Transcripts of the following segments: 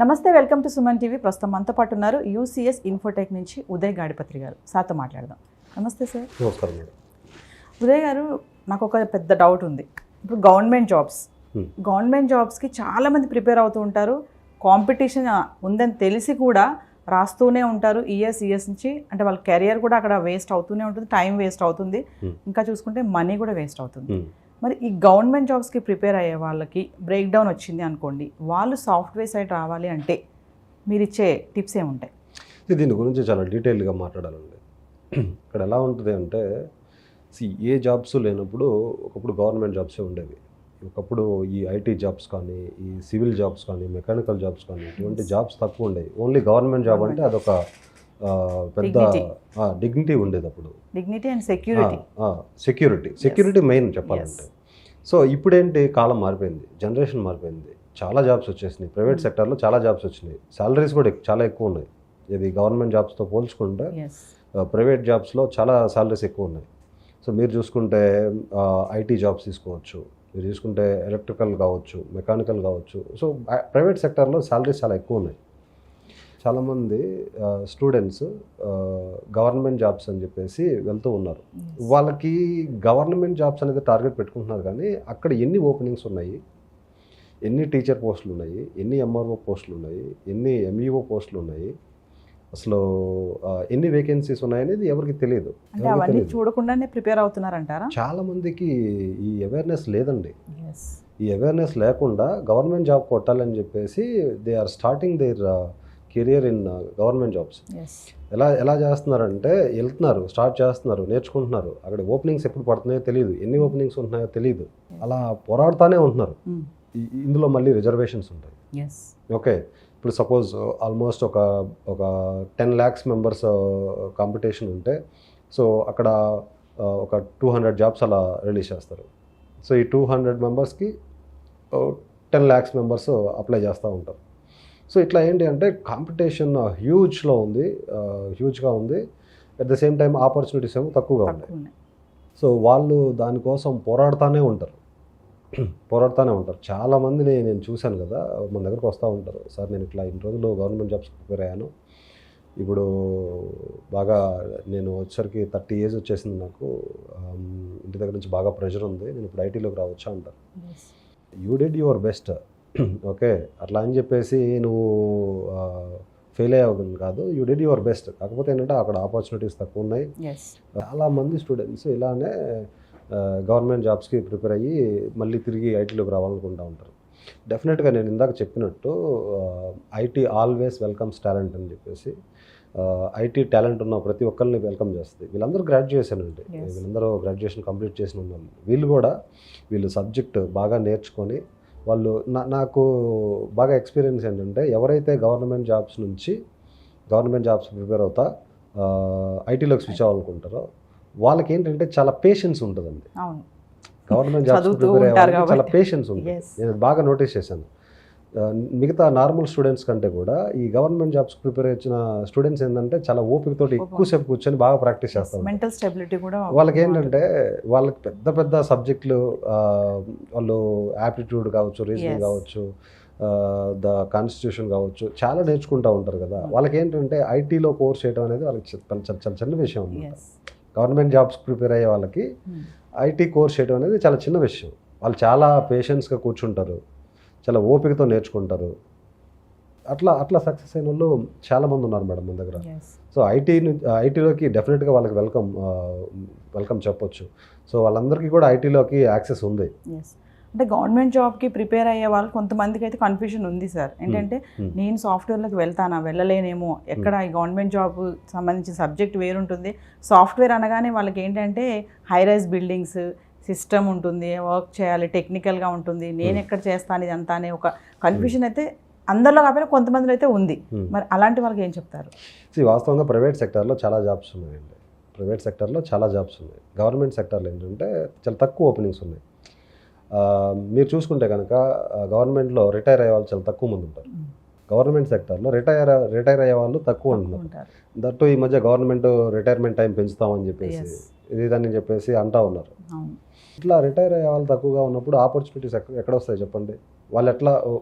నమస్తే, welcome to Suman TV. ప్రస్తుతం మనతో పాటు ఉన్నారు యూసీఎస్ ఇన్ఫోటెక్ నుంచి ఉదయ్ గాడిపత్రి గారు. సార్తో మాట్లాడదాం. నమస్తే సార్. నమస్కారం మేడం. ఉదయ్ గారు, నాకు ఒక పెద్ద డౌట్ ఉంది. ఇప్పుడు గవర్నమెంట్ జాబ్స్కి చాలామంది ప్రిపేర్ అవుతూ ఉంటారు. కాంపిటీషన్ ఉందని తెలిసి కూడా రాస్తూనే ఉంటారు. ఇయర్స్ నుంచి. అంటే వాళ్ళ కెరియర్ కూడా అక్కడ వేస్ట్ అవుతూనే ఉంటుంది, టైం వేస్ట్ అవుతుంది, ఇంకా చూసుకుంటే మనీ కూడా వేస్ట్ అవుతుంది. మరి ఈ గవర్నమెంట్ జాబ్స్కి ప్రిపేర్ అయ్యే వాళ్ళకి బ్రేక్ డౌన్ వచ్చింది అనుకోండి, వాళ్ళు సాఫ్ట్వేర్ సైడ్ రావాలి అంటే మీరు ఇచ్చే టిప్స్ ఏముంటాయి? దీని గురించి చాలా డీటెయిల్గా మాట్లాడాలండి. ఇక్కడ ఎలా ఉంటుంది అంటే, ఏ జాబ్స్ లేనప్పుడు ఒకప్పుడు గవర్నమెంట్ జాబ్సే ఉండేవి. ఒకప్పుడు ఈ ఐటీ జాబ్స్ కానీ, ఈ సివిల్ జాబ్స్ కానీ, మెకానికల్ జాబ్స్ కానీ, ఇటువంటి జాబ్స్ తక్కువ ఉండేవి. ఓన్లీ గవర్నమెంట్ జాబ్ అంటే అదొక పెద్ద డిగ్నిటీ ఉండేది. అప్పుడు డిగ్నిటీ అండ్ సెక్యూరిటీ మెయిన్ చెప్పాలంటే. సో ఇప్పుడేంటి, కాలం మారిపోయింది, జనరేషన్ మారిపోయింది, చాలా జాబ్స్ వచ్చేసినాయి. ప్రైవేట్ సెక్టర్లో చాలా జాబ్స్ వచ్చినాయి, సాలరీస్ కూడా చాలా ఎక్కువ ఉన్నాయి. ఇది గవర్నమెంట్ జాబ్స్తో పోల్చుకుంటే ప్రైవేట్ జాబ్స్లో చాలా సాలరీస్ ఎక్కువ ఉన్నాయి. సో మీరు చూసుకుంటే ఐటీ జాబ్స్ తీసుకోవచ్చు, మీరు చూసుకుంటే ఎలక్ట్రికల్ కావచ్చు, మెకానికల్ కావచ్చు. సో ప్రైవేట్ సెక్టర్లో సాలరీస్ చాలా ఎక్కువ ఉన్నాయి. చాలామంది స్టూడెంట్స్ గవర్నమెంట్ జాబ్స్ అని చెప్పేసి వెళ్తూ ఉన్నారు. వాళ్ళకి గవర్నమెంట్ జాబ్స్ అనేది టార్గెట్ పెట్టుకుంటున్నారు, కానీ అక్కడ ఎన్ని ఓపెనింగ్స్ ఉన్నాయి, ఎన్ని టీచర్ పోస్టులు ఉన్నాయి, ఎన్ని ఎంఆర్ఓ పోస్టులు ఉన్నాయి, ఎన్ని ఎంఈఓ పోస్టులు ఉన్నాయి, అసలు ఎన్ని వేకెన్సీస్ ఉన్నాయనేది ఎవరికి తెలియదు. చూడకుండానే ప్రిపేర్ అవుతున్నారంటారా? చాలామందికి ఈ అవేర్నెస్ లేదండి. ఈ అవేర్నెస్ లేకుండా గవర్నమెంట్ జాబ్ కొట్టాలని చెప్పేసి they are starting their career in government jobs. ఎలా చేస్తున్నారంటే, వెళ్తున్నారు, స్టార్ట్ చేస్తున్నారు, నేర్చుకుంటున్నారు. అక్కడ ఓపెనింగ్స్ ఎప్పుడు పడుతున్నాయో తెలియదు, ఎన్ని ఓపెనింగ్స్ ఉంటున్నాయో తెలియదు, అలా పోరాడుతూనే ఉంటున్నారు. ఇందులో మళ్ళీ రిజర్వేషన్స్ ఉంటాయి. ఓకే, ఇప్పుడు సపోజ్ ఆల్మోస్ట్ ఒక 10 lakhs మెంబర్స్ కాంపిటీషన్ ఉంటే, సో అక్కడ ఒక 200 జాబ్స్ అలా రిలీజ్ చేస్తారు. సో ఈ 200 మెంబర్స్కి 10 lakhs మెంబర్స్ అప్లై చేస్తూ ఉంటారు. సో ఇట్లా ఏంటి అంటే, కాంపిటీషన్ హ్యూజ్గా ఉంది. At the same time opportunities ఏమో తక్కువగా ఉన్నాయి. సో వాళ్ళు దానికోసం పోరాడుతూనే ఉంటారు. చాలామందిని నేను చూశాను కదా, మన దగ్గరకు వస్తూ ఉంటారు. సార్, నేను ఇట్లా ఇన్ని రోజులు గవర్నమెంట్ జాబ్స్ ప్రిపేర్ అయ్యాను, ఇప్పుడు బాగా నేను వచ్చేసరికి 30 years వచ్చేసింది, నాకు ఇంటి దగ్గర నుంచి బాగా ప్రెషర్ ఉంది, నేను ఇప్పుడు ఐటీలోకి రావచ్చా అంటారు. You did your best, okay, అట్లా అని చెప్పేసి నువ్వు ఫెయిల్ అయ్యావు కాదు, యూ డిడ్ యువర్ బెస్ట్. కాకపోతే ఏంటంటే అక్కడ ఆపర్చునిటీస్ తక్కువ ఉన్నాయి. చాలామంది స్టూడెంట్స్ ఇలానే గవర్నమెంట్ జాబ్స్కి ప్రిపేర్ అయ్యి మళ్ళీ తిరిగి ఐటీలోకి రావాలనుకుంటూ ఉంటారు. డెఫినెట్గా నేను ఇందాక చెప్పినట్టు ఐటీ ఆల్వేస్ వెల్కమ్స్ టాలెంట్ అని చెప్పేసి, ఐటీ టాలెంట్ ఉన్న ప్రతి ఒక్కరిని వెల్కమ్ చేస్తుంది. వీళ్ళందరూ గ్రాడ్యుయేషన్ అండి, వీళ్ళందరూ గ్రాడ్యుయేషన్ కంప్లీట్ చేసిన వాళ్ళు. వీళ్ళు సబ్జెక్ట్ బాగా నేర్చుకొని వాళ్ళు, నాకు బాగా ఎక్స్పీరియన్స్ ఏంటంటే, ఎవరైతే గవర్నమెంట్ జాబ్స్ ప్రిపేర్ అవుతా ఐటీలోకి స్విచ్ అవ్వాలనుకుంటారో వాళ్ళకి ఏంటంటే చాలా పేషెన్స్ ఉంటుందండి. గవర్నమెంట్ జాబ్స్ ప్రిపేర్ అయ్యే చాలా పేషెన్స్ ఉంటుంది. నేను బాగా నోటీస్ చేశాను. మిగతా నార్మల్ స్టూడెంట్స్ కంటే కూడా ఈ గవర్నమెంట్ జాబ్స్ ప్రిపేర్ వచ్చిన స్టూడెంట్స్ ఏంటంటే చాలా ఓపికతోటి ఎక్కువసేపు కూర్చొని బాగా ప్రాక్టీస్ చేస్తారు. మెంటల్ స్టెబిలిటీ కూడా వాళ్ళకి ఏంటంటే, వాళ్ళకి పెద్ద సబ్జెక్టులు, వాళ్ళు యాప్టిట్యూడ్ కావచ్చు, రీజనింగ్ కావచ్చు, ద కాన్స్టిట్యూషన్ కావచ్చు, చాలా నేర్చుకుంటూ ఉంటారు కదా. వాళ్ళకి ఏంటంటే ఐటీలో కోర్స్ చేయడం అనేది వాళ్ళకి చాలా చిన్న విషయం అన్నమాట. గవర్నమెంట్ జాబ్స్ ప్రిపేర్ అయ్యే వాళ్ళకి ఐటీ కోర్స్ చేయడం అనేది చాలా చిన్న విషయం. వాళ్ళు చాలా పేషెన్స్గా కూర్చుంటారు, చాలా ఓపికతో నేర్చుకుంటారు. అట్లా సక్సెస్ అయిన వాళ్ళు చాలామంది ఉన్నారు మేడం మన దగ్గర. సో ఐటీలోకి డెఫినెట్గా వాళ్ళకి వెల్కమ్ చెప్పొచ్చు. సో వాళ్ళందరికీ కూడా ఐటీలోకి యాక్సెస్ ఉంది. అంటే గవర్నమెంట్ జాబ్కి ప్రిపేర్ అయ్యే వాళ్ళు కొంతమందికి అయితే కన్ఫ్యూజన్ ఉంది సార్. ఏంటంటే, నేను సాఫ్ట్వేర్లోకి వెళ్ళలేనేమో, ఎక్కడ ఈ గవర్నమెంట్ జాబ్ సంబంధించిన సబ్జెక్ట్ వేరుంటుంది. సాఫ్ట్వేర్ అనగానే వాళ్ళకి ఏంటంటే హై రైజ్ బిల్డింగ్స్, సిస్టమ్ ఉంటుంది, వర్క్ చేయాలి, టెక్నికల్గా ఉంటుంది, నేను ఎక్కడ చేస్తాను ఇదంతా అనే ఒక కన్ఫ్యూజన్ అయితే అందరిలో కాకపోయినా కొంతమందిలో అయితే ఉంది. మరి అలాంటి వాళ్ళకి ఏం చెప్తారు? వాస్తవంగా ప్రైవేట్ సెక్టర్లో చాలా జాబ్స్ ఉన్నాయండి. గవర్నమెంట్ సెక్టర్లో ఏంటంటే చాలా తక్కువ ఓపెనింగ్స్ ఉన్నాయి. మీరు చూసుకుంటే కనుక గవర్నమెంట్లో రిటైర్ అయ్యే వాళ్ళు చాలా తక్కువ మంది ఉంటారు. గవర్నమెంట్ సెక్టర్లో రిటైర్ అయ్యే వాళ్ళు తక్కువ ఉంటున్నారు. దట్టు ఈ మధ్య గవర్నమెంట్ రిటైర్మెంట్ టైం పెంచుతామని చెప్పేసి ఇదని చెప్పేసి అంటూ ఉన్నారు. ఇట్లా రిటైర్ అయ్యే వాళ్ళు తక్కువగా ఉన్నప్పుడు ఆపర్చునిటీస్ ఎక్కడ వస్తాయి చెప్పండి? వాళ్ళు ఎట్లా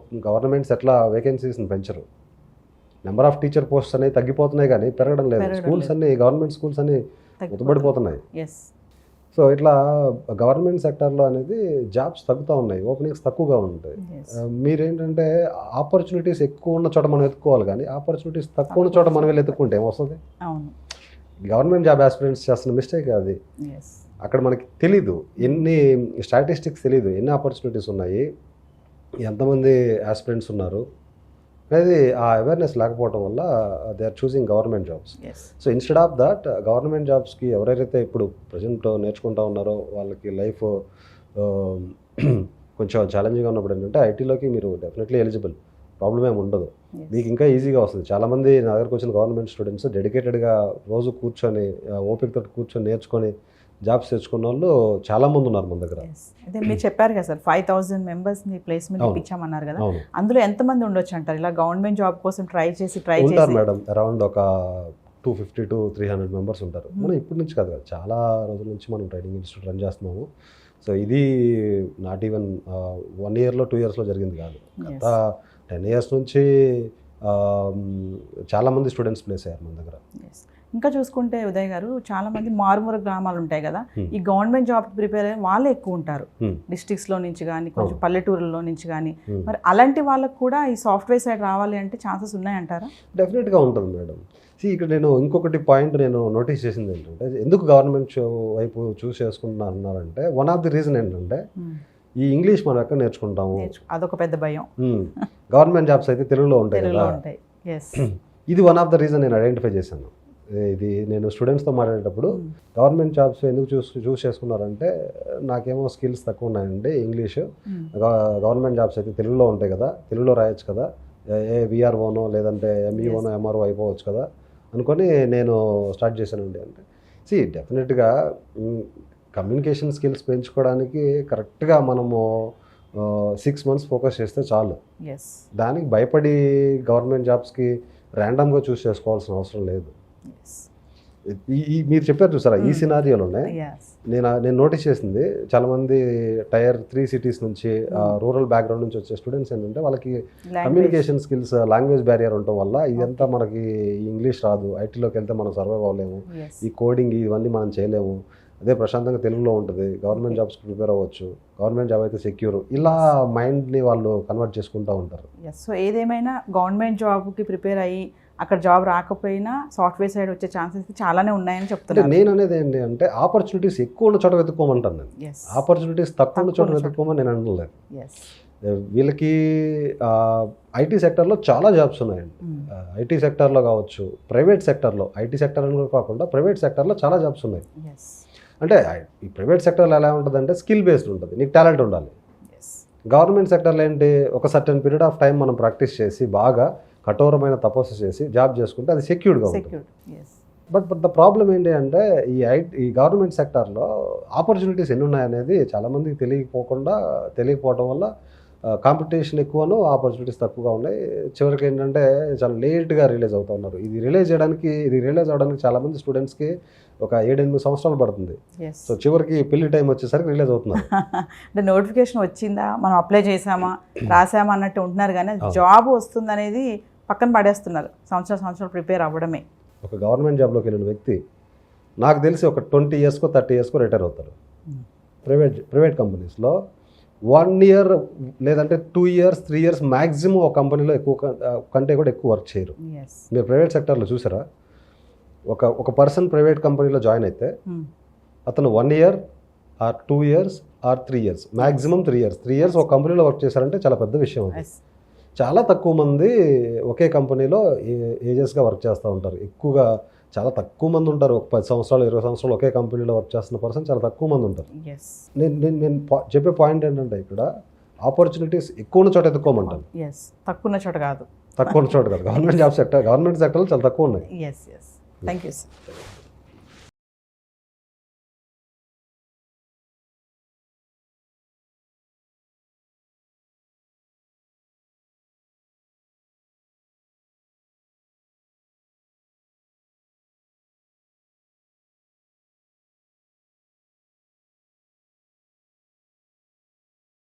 గవర్నమెంట్స్ ఎట్లా వేకెన్సీస్ని పెంచరు, నెంబర్ ఆఫ్ టీచర్ పోస్ట్స్ అనేవి తగ్గిపోతున్నాయి కానీ పెరగడం లేదు. స్కూల్స్ అన్ని గవర్నమెంట్ స్కూల్స్ అన్ని ఉతబడిపోతున్నాయి. సో ఇట్లా గవర్నమెంట్ సెక్టర్లో అనేది జాబ్స్ తగ్గుతూ ఉన్నాయి, ఓపెనింగ్స్ తక్కువగా ఉంటాయి. మీరేంటంటే ఆపర్చునిటీస్ ఎక్కువ ఉన్న చోట మనం వెతుక్కోవాలి, కానీ ఆపర్చునిటీస్ తక్కువ ఉన్న చోట మనం వెళ్ళి ఎత్తుక్కుంటే ఏమొస్తుంది? గవర్నమెంట్ జాబ్ ఆస్పిరెంట్స్ చేస్తున్న మిస్టేక్ అది. అక్కడ మనకి తెలీదు, ఎన్ని స్టాటిస్టిక్స్ తెలీదు, ఎన్ని ఆపర్చునిటీస్ ఉన్నాయి, ఎంతమంది ఆస్పిరెంట్స్ ఉన్నారు అనేది ఆ అవేర్నెస్ లేకపోవడం వల్ల they are choosing government jobs. So instead of that government జాబ్స్కి ఎవరైతే ఇప్పుడు ప్రజెంట్ నేర్చుకుంటూ ఉన్నారో వాళ్ళకి లైఫ్ కొంచెం ఛాలెంజింగ్గా ఉన్నప్పుడు ఏంటంటే ఐటీలోకి మీరు డెఫినెట్లీ ఎలిజిబుల్, ప్రాబ్లం ఏమి ఉండదు, మీకు ఇంకా ఈజీగా వస్తుంది. చాలామంది నా దగ్గరకు వచ్చిన గవర్నమెంట్ స్టూడెంట్స్ డెడికేటెడ్గా రోజు కూర్చొని ఓపికతో కూర్చొని నేర్చుకొని జాబ్స్ తెచ్చుకున్న వాళ్ళు చాలామంది ఉన్నారు మన దగ్గర. అదే మీరు చెప్పారు కదా సార్, 5,000 మెంబర్స్ని ప్లేస్మెంట్ ఇప్పించామన్నారు కదా, అందులో ఎంతమంది ఉండొచ్చు అంటారు ఇలా గవర్నమెంట్ జాబ్ కోసం ట్రై చేసి ఉంటారు మేడం? అరౌండ్ ఒక 250 to 300 మెంబర్స్ ఉంటారు. మనం ఇప్పటి నుంచి కాదు, చాలా రోజుల నుంచి మనం ట్రైనింగ్ ఇన్స్టిట్యూట్ రన్ చేస్తున్నాము. సో ఇది నాట్ ఈవెన్ 1 yearలో 2 yearsలో జరిగింది కాదు, గత 10 years నుంచి చాలామంది స్టూడెంట్స్ ప్లేస్ అయ్యారు మన దగ్గర. ఇంకా చూసుకుంటే ఉదయ్ గారు, చాలా మంది మారుమూల గ్రామాలు ఉంటాయి కదా, ఈ గవర్నమెంట్ జాబ్ ప్రిపేర్ అయ్యే వాళ్ళే ఎక్కువ ఉంటారు, డిస్ట్రిక్ట్స్లో నుంచి కానీ కొంచెం పల్లెటూరులో నుంచి కానీ. మరి అలాంటి వాళ్ళకు కూడా ఈ సాఫ్ట్వేర్ సైడ్ రావాలి అంటే ఛాన్సెస్ ఉన్నాయంటారా? డెఫినెట్గా ఉంటుంది మేడం. ఇక్కడ నేను ఇంకొకటి పాయింట్ నేను నోటీస్ చేసింది ఏంటంటే, ఎందుకు గవర్నమెంట్ వైపు చూస్ చేసుకుంటున్నారంటే, వన్ ఆఫ్ ది రీజన్ ఏంటంటే ఈ ఇంగ్లీష్ మనం ఎక్కడ నేర్చుకుంటాము, అదొక పెద్ద భయం. గవర్నమెంట్ జాబ్స్ అయితే తెలుగులో ఉంటాయి కదా, ఇది వన్ ఆఫ్ ద రీజన్ నేను ఐడెంటిఫై చేశాను. ఇది నేను స్టూడెంట్స్తో మాట్లాడేటప్పుడు గవర్నమెంట్ జాబ్స్ ఎందుకు చూస్ చేసుకున్నారంటే, నాకేమో స్కిల్స్ తక్కువ ఉన్నాయండి ఇంగ్లీష్, గవర్నమెంట్ జాబ్స్ అయితే తెలుగులో ఉంటాయి కదా, తెలుగులో రాయొచ్చు కదా, విఆర్ఓనో లేదంటే ఎంఈఓనో ఎంఆర్ఓ అయిపోవచ్చు కదా అనుకొని నేను స్టార్ట్ చేశానండి. అంటే డెఫినెట్గా కమ్యూనికేషన్ స్కిల్స్ పెంచుకోవడానికి కరెక్ట్గా మనము 6 months ఫోకస్ చేస్తే చాలు. దానికి భయపడి గవర్నమెంట్ జాబ్స్కి ర్యాండమ్గా చూస్ చేసుకోవాల్సిన అవసరం లేదు. మీరు చెప్పారు చూసారా, ఈ సినారియోలోనే నేను నోటీస్ చేసింది, చాలామంది Tier 3 cities నుంచి రూరల్ బ్యాక్గ్రౌండ్ నుంచి వచ్చే స్టూడెంట్స్ ఏంటంటే వాళ్ళకి కమ్యూనికేషన్ స్కిల్స్, లాంగ్వేజ్ బ్యారియర్ ఉండటం వల్ల ఇదంతా మనకి ఇంగ్లీష్ రాదు, ఐటీలోకి వెళ్తే మనం సర్వైవ్ అవ్వలేము, ఈ కోడింగ్ ఇవన్నీ మనం చేయలేము, అదే ప్రశాంతంగా తెలుగులో ఉంటుంది, గవర్నమెంట్ జాబ్స్కి ప్రిపేర్ అవ్వచ్చు, గవర్నమెంట్ జాబ్ అయితే సెక్యూర్, ఇలా మైండ్ని వాళ్ళు కన్వర్ట్ చేసుకుంటూ ఉంటారు. సో ఏదేమైనా గవర్నమెంట్ జాబ్కి ప్రిపేర్ అయ్యి అక్కడ జాబ్ రాకపోయినా సాఫ్ట్వేర్ సైడ్ వచ్చే ఛాన్సెస్ చాలానే ఉన్నాయని చెప్తున్నాను. నేను అనేది ఏంటి అంటే, ఆపర్చునిటీస్ ఎక్కువ ఉన్న చోట వెతుక్కోమంటాను నేను, ఆపర్చునిటీస్ తక్కువ ఉన్న చోట వెతుక్కోమని నేను అనలేదు. వీళ్ళకి ఐటీ సెక్టర్లో చాలా జాబ్స్ ఉన్నాయండి, ఐటీ సెక్టర్లో కావచ్చు, ప్రైవేట్ సెక్టర్లో, ఐటీ సెక్టర్ అని కాకుండా ప్రైవేట్ సెక్టర్లో చాలా జాబ్స్ ఉన్నాయి. అంటే ఈ ప్రైవేట్ సెక్టర్లో ఎలా ఉంటుందంటే స్కిల్ బేస్డ్ ఉంటుంది, నీకు టాలెంట్ ఉండాలి. గవర్నమెంట్ సెక్టర్లో ఏంటి, ఒక సర్టెన్ పీరియడ్ ఆఫ్ టైం మనం ప్రాక్టీస్ చేసి బాగా కఠోరమైన తపస్సు చేసి జాబ్ చేసుకుంటే అది సెక్యూర్డ్గా ఉంటుంది. బట్ ద ప్రాబ్లం ఏంటి అంటే, ఈ గవర్నమెంట్ సెక్టార్లో ఆపర్చునిటీస్ ఎన్ని ఉన్నాయనేది చాలామందికి తెలియకపోవడం వల్ల కాంపిటీషన్ ఎక్కువను, ఆపర్చునిటీస్ తక్కువగా ఉన్నాయి. చివరికి ఏంటంటే చాలా లేట్గా రిలీజ్ అవుతూ ఉన్నారు. ఇది రిలీజ్ అవ్వడానికి చాలామంది స్టూడెంట్స్కి ఒక 7-8 సంవత్సరాలు పడుతుంది. సో చివరికి పెళ్లి టైం వచ్చేసరికి రిలీజ్ అవుతున్నారు. అంటే నోటిఫికేషన్ వచ్చిందా, మనం అప్లై చేసామా, రాసామా అన్నట్టు ఉంటున్నారు, కానీ జాబ్ వస్తుందనేది పక్కన పడేస్తున్నారు. సంవత్సరాలు ప్రిపేర్ అవ్వడమే. ఒక గవర్నమెంట్ జాబ్లోకి వెళ్ళిన వ్యక్తి నాకు తెలిసి ఒక 20 yearsకో 30 yearsకో రిటైర్ అవుతారు. ప్రైవేట్ కంపెనీస్లో 1 year లేదంటే 2 years 3 years మ్యాక్సిమం ఒక కంపెనీలో కంటే కూడా ఎక్కువ వర్క్ చేయరు. మీరు ప్రైవేట్ సెక్టర్లో చూసారా, ఒక పర్సన్ ప్రైవేట్ కంపెనీలో జాయిన్ అయితే అతను 1 year or 2 years or 3 years, maximum 3 years ఒక కంపెనీలో వర్క్ చేశారంటే చాలా పెద్ద విషయం అది. చాలా తక్కువ మంది ఒకే కంపెనీలో ఏజెస్గా వర్క్ చేస్తూ ఉంటారు. ఎక్కువగా చాలా తక్కువ మంది ఉంటారు. ఒక 10 సంవత్సరాలు 20 సంవత్సరాలు ఒకే కంపెనీలో వర్క్ చేస్తున్న పర్సన్ చాలా తక్కువ మంది ఉంటారు. నేను చెప్పే పాయింట్ ఏంటంటే, ఇక్కడ ఆపర్చునిటీస్ ఎక్కువ ఉన్న చోట ఎత్తుకోమంటాను, తక్కువ ఉన్న చోట కాదు. గవర్నమెంట్ సెక్టర్లో చాలా తక్కువ ఉన్నాయి. Thank you sir.